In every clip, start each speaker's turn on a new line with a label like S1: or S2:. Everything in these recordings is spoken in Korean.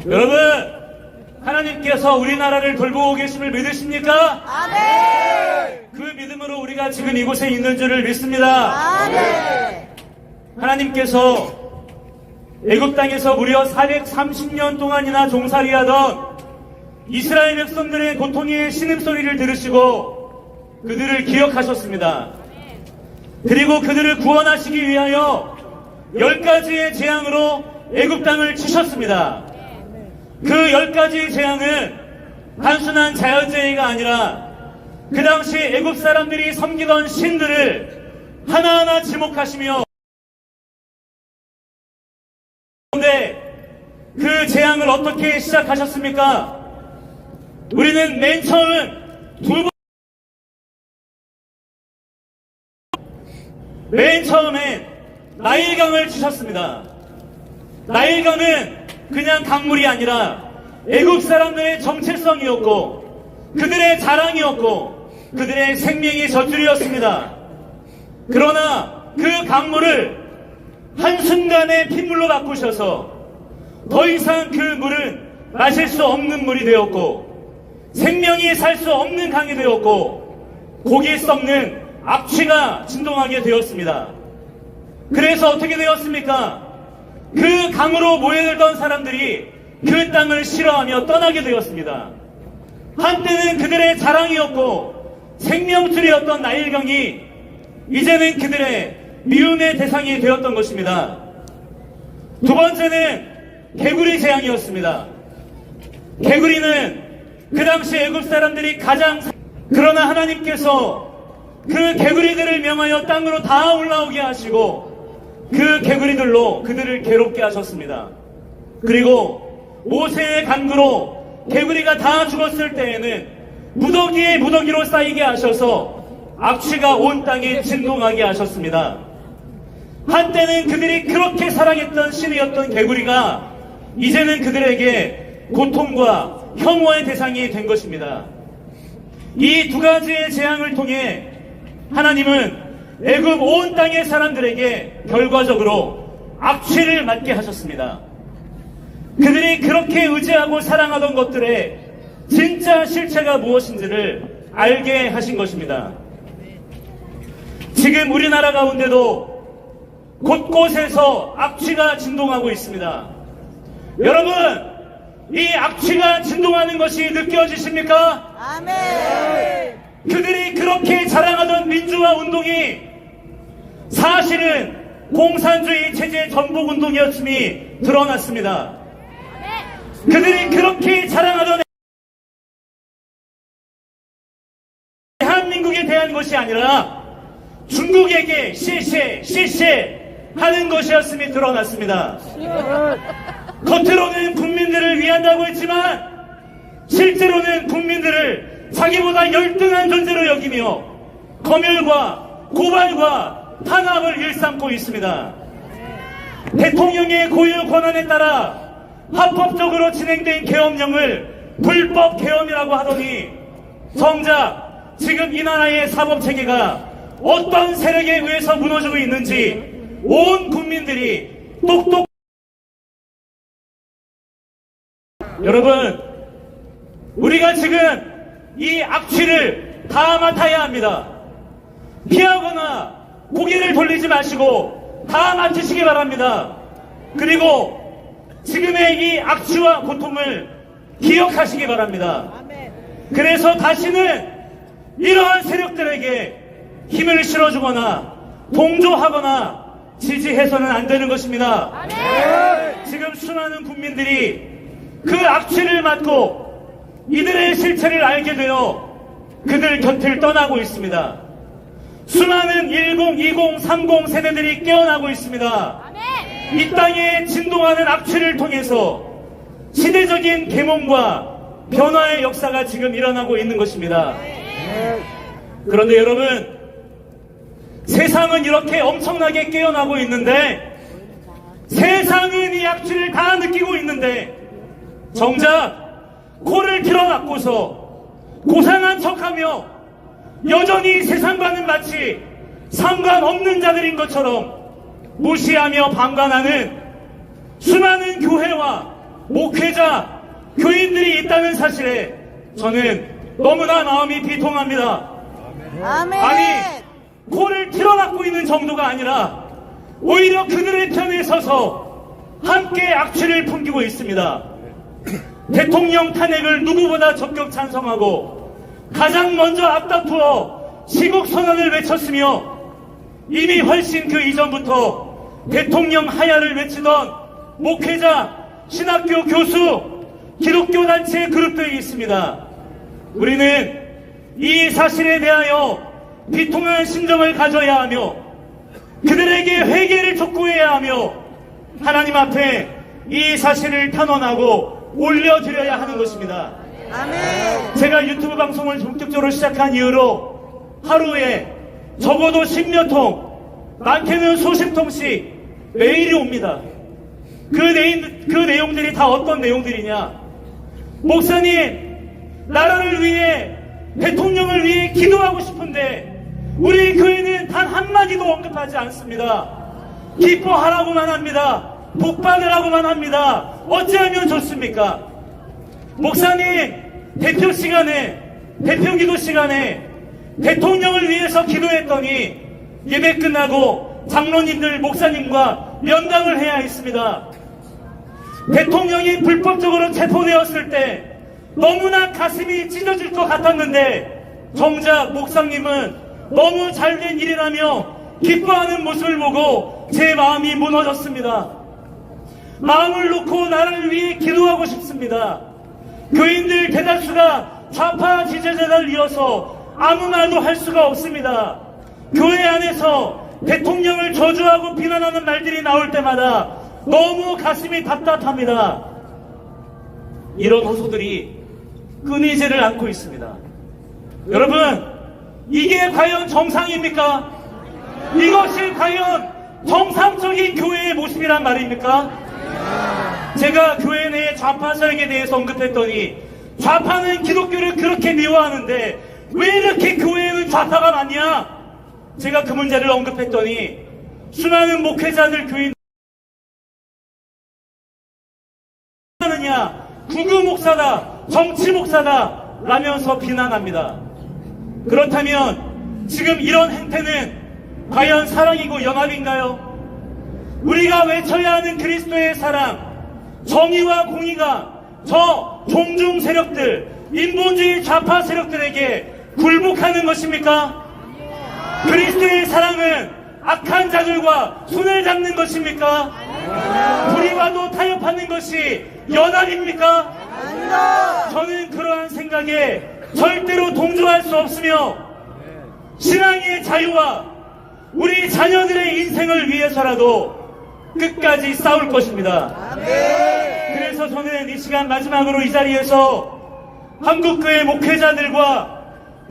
S1: 여러분, 하나님께서 우리나라를 돌보고 계심을 믿으십니까?
S2: 아멘.
S1: 그 믿음으로 우리가 지금 이곳에 있는 줄을 믿습니다.
S2: 아멘.
S1: 하나님께서 애굽 땅에서 무려 430년 동안이나 종살이하던 이스라엘 백성들의 고통의 신음소리를 들으시고 그들을 기억하셨습니다. 그리고 그들을 구원하시기 위하여 10가지의 재앙으로 애굽 땅을 치셨습니다. 그 10가지의 재앙은 단순한 자연재해가 아니라 그 당시 애굽 사람들이 섬기던 신들을 하나하나 지목하시며, 그런데 그 재앙을 어떻게 시작하셨습니까? 우리는 맨 처음은 맨 처음엔 나일강을 치셨습니다. 나일강은 그냥 강물이 아니라 애굽 사람들의 정체성이었고 그들의 자랑이었고 그들의 생명의 젖줄이었습니다. 그러나 그 강물을 한순간에 핏물로 바꾸셔서 더 이상 그 물은 마실 수 없는 물이 되었고 생명이 살 수 없는 강이 되었고 고기 썩는 악취가 진동하게 되었습니다. 그래서 어떻게 되었습니까? 그 강으로 모여들던 사람들이 그 땅을 싫어하며 떠나게 되었습니다. 한때는 그들의 자랑이었고 생명줄이었던 나일강이 이제는 그들의 미움의 대상이 되었던 것입니다. 두 번째는 개구리 재앙이었습니다. 개구리는 그 당시 애굽 사람들이 그러나 하나님께서 그 개구리들을 명하여 땅으로 다 올라오게 하시고 그 개구리들로 그들을 괴롭게 하셨습니다. 그리고 모세의 간구로 개구리가 다 죽었을 때에는 무더기에 무더기로 쌓이게 하셔서 악취가 온 땅에 진동하게 하셨습니다. 한때는 그들이 그렇게 사랑했던 신이었던 개구리가 이제는 그들에게 고통과 혐오의 대상이 된 것입니다. 이 두 가지의 재앙을 통해 하나님은 애굽 온 땅의 사람들에게 결과적으로 악취를 맡게 하셨습니다. 그들이 그렇게 의지하고 사랑하던 것들의 진짜 실체가 무엇인지를 알게 하신 것입니다. 지금 우리나라 가운데도 곳곳에서 악취가 진동하고 있습니다. 여러분, 이 악취가 진동하는 것이 느껴지십니까?
S2: 아멘.
S1: 그들이 그렇게 자랑하던 민주화 운동이 사실은 공산주의 체제 전복 운동이었음이 드러났습니다. 그들이 그렇게 자랑하던 대한민국에 대한 것이 아니라 중국에게 시시 하는 것이었음이 드러났습니다. 겉으로는 국민들을 위한다고 했지만 실제로는 국민들을 자기보다 열등한 존재로 여기며 검열과 고발과 탄압을 일삼고 있습니다. 대통령의 고유 권한에 따라 합법적으로 진행된 계엄령을 불법 계엄이라고 하더니 정작 지금 이 나라의 사법체계가 어떤 세력에 의해서 무너지고 있는지 온 국민들이 똑똑. 여러분, 우리가 지금 이 악취를 다 맡아야 합니다. 피하거나 고개를 돌리지 마시고 다 맡으시기 바랍니다. 그리고 지금의 이 악취와 고통을 기억하시기 바랍니다. 그래서 다시는 이러한 세력들에게 힘을 실어주거나 동조하거나 지지해서는 안 되는 것입니다. 지금 수많은 국민들이 그 악취를 맡고 이들의 실체를 알게 되어 그들 곁을 떠나고 있습니다. 수많은 10, 20, 30 세대들이 깨어나고 있습니다. 이 땅에 진동하는 악취를 통해서 시대적인 계몽과 변화의 역사가 지금 일어나고 있는 것입니다. 그런데 여러분, 세상은 이렇게 엄청나게 깨어나고 있는데, 세상은 이 악취를 다 느끼고 있는데 정작 코를 틀어막고서 고상한 척하며 여전히 세상과는 마치 상관없는 자들인 것처럼 무시하며 방관하는 수많은 교회와 목회자, 교인들이 있다는 사실에 저는 너무나 마음이 비통합니다.
S2: 아멘.
S1: 아니, 코를 틀어막고 있는 정도가 아니라 오히려 그들의 편에 서서 함께 악취를 풍기고 있습니다. 대통령 탄핵을 누구보다 적극 찬성하고 가장 먼저 앞다투어 시국 선언을 외쳤으며 이미 훨씬 그 이전부터 대통령 하야를 외치던 목회자, 신학교 교수, 기독교 단체 그룹들이 있습니다. 우리는 이 사실에 대하여 비통한 심정을 가져야 하며 그들에게 회개를 촉구해야 하며 하나님 앞에 이 사실을 탄원하고 올려드려야 하는 것입니다.
S2: 아멘.
S1: 제가 유튜브 방송을 본격적으로 시작한 이후로 하루에 적어도 10여 통, 많게는 수십 통씩 메일이 옵니다. 그 내용들이 다 어떤 내용들이냐? 목사님, 나라를 위해, 대통령을 위해 기도하고 싶은데 우리 교회는 단 한마디도 언급하지 않습니다. 기뻐하라고만 합니다. 복받으라고만 합니다. 어찌하면 좋습니까? 목사님, 대표 기도 시간에 대통령을 위해서 기도했더니 예배 끝나고 장로님들, 목사님과 면담을 해야 했습니다. 대통령이 불법적으로 체포되었을 때 너무나 가슴이 찢어질 것 같았는데 정작 목사님은 너무 잘된 일이라며 기뻐하는 모습을 보고 제 마음이 무너졌습니다. 마음을 놓고 나라를 위해 기도하고 싶습니다. 교인들 대다수가 좌파 지지자를 이어서 아무 말도 할 수가 없습니다. 교회 안에서 대통령을 저주하고 비난하는 말들이 나올 때마다 너무 가슴이 답답합니다. 이런 호소들이 끊이지를 않고 있습니다. 여러분, 이게 과연 정상입니까? 이것이 과연 정상적인 교회의 모습이란 말입니까? 제가 교회 내 좌파 세력에 대해서 언급했더니 좌파는 기독교를 그렇게 미워하는데 왜 이렇게 교회에는 좌파가 많냐? 제가 그 문제를 언급했더니 수많은 목회자들, 교인 하느냐, 구구 목사다, 정치 목사다 라면서 비난합니다. 그렇다면 지금 이런 행태는 과연 사랑이고 연합인가요? 우리가 외쳐야 하는 그리스도의 사랑, 정의와 공의가 저 종중 세력들, 인본주의 좌파 세력들에게 굴복하는 것입니까? 그리스도의 사랑은 악한 자들과 손을 잡는 것입니까? 불의와도 타협하는 것이 연합입니까? 저는 그러한 생각에 절대로 동조할 수 없으며 신앙의 자유와 우리 자녀들의 인생을 위해서라도 끝까지 싸울 것입니다. 그래서 저는 이 시간 마지막으로 이 자리에서 한국교회 목회자들과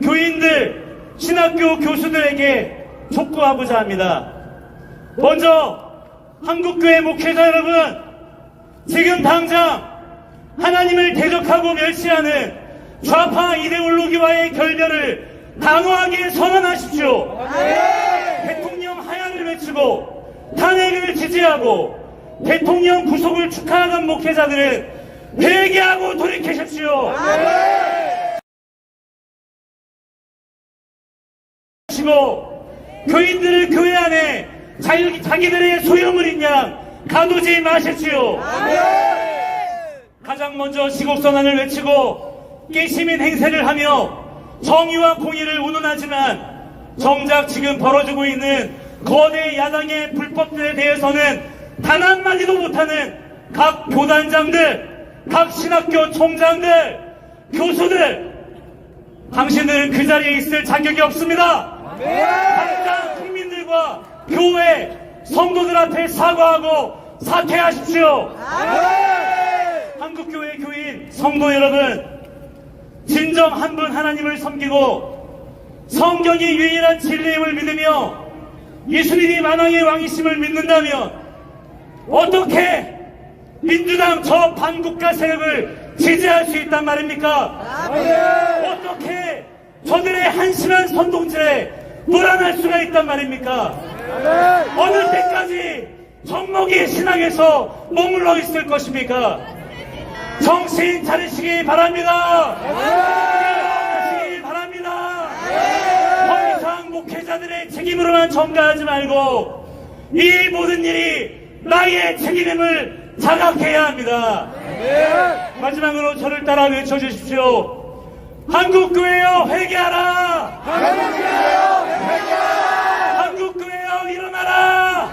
S1: 교인들, 신학교 교수들에게 촉구하고자 합니다. 먼저 한국교회 목회자 여러분, 지금 당장 하나님을 대적하고 멸시하는 좌파 이데올로기와의 결별을 단호하게 선언하십시오. 대통령 하야를 외치고 탄핵을 지지하고 대통령 구속을 축하하는 목회자들은 회개하고 돌이키십시오. 교인들을 교회 안에 자기들의 소유물인 양 가두지 마십시오. 가장 먼저 시국선언을 외치고 깨시민 행세를 하며 정의와 공의를 운운하지만 정작 지금 벌어지고 있는 거대 야당의 불법들에 대해서는 단 한마디도 못하는 각 교단장들, 각 신학교 총장들, 교수들, 당신들은 그 자리에 있을 자격이 없습니다. 당장 국민들과 교회, 성도들 앞에 사과하고 사퇴하십시오. 한국교회 교인, 성도 여러분, 진정 한 분 하나님을 섬기고 성경이 유일한 진리임을 믿으며 예수님이 만왕의 왕이심을 믿는다면 어떻게 민주당 저 반국가 세력을 지지할 수 있단 말입니까? 어떻게 저들의 한심한 선동질에 불안할 수가 있단 말입니까? 어느 때까지 정목이 신앙에서 머물러 있을 것입니까? 정신 차리시기 바랍니다. 일어나시기 바랍니다. 더 이상 목회자들의 책임으로만 전가하지 말고 이 모든 일이 나의 책임임을 자각해야 합니다. 마지막으로 저를 따라 외쳐주십시오. 한국교회여 회개하라. 한국교회여 일어나라.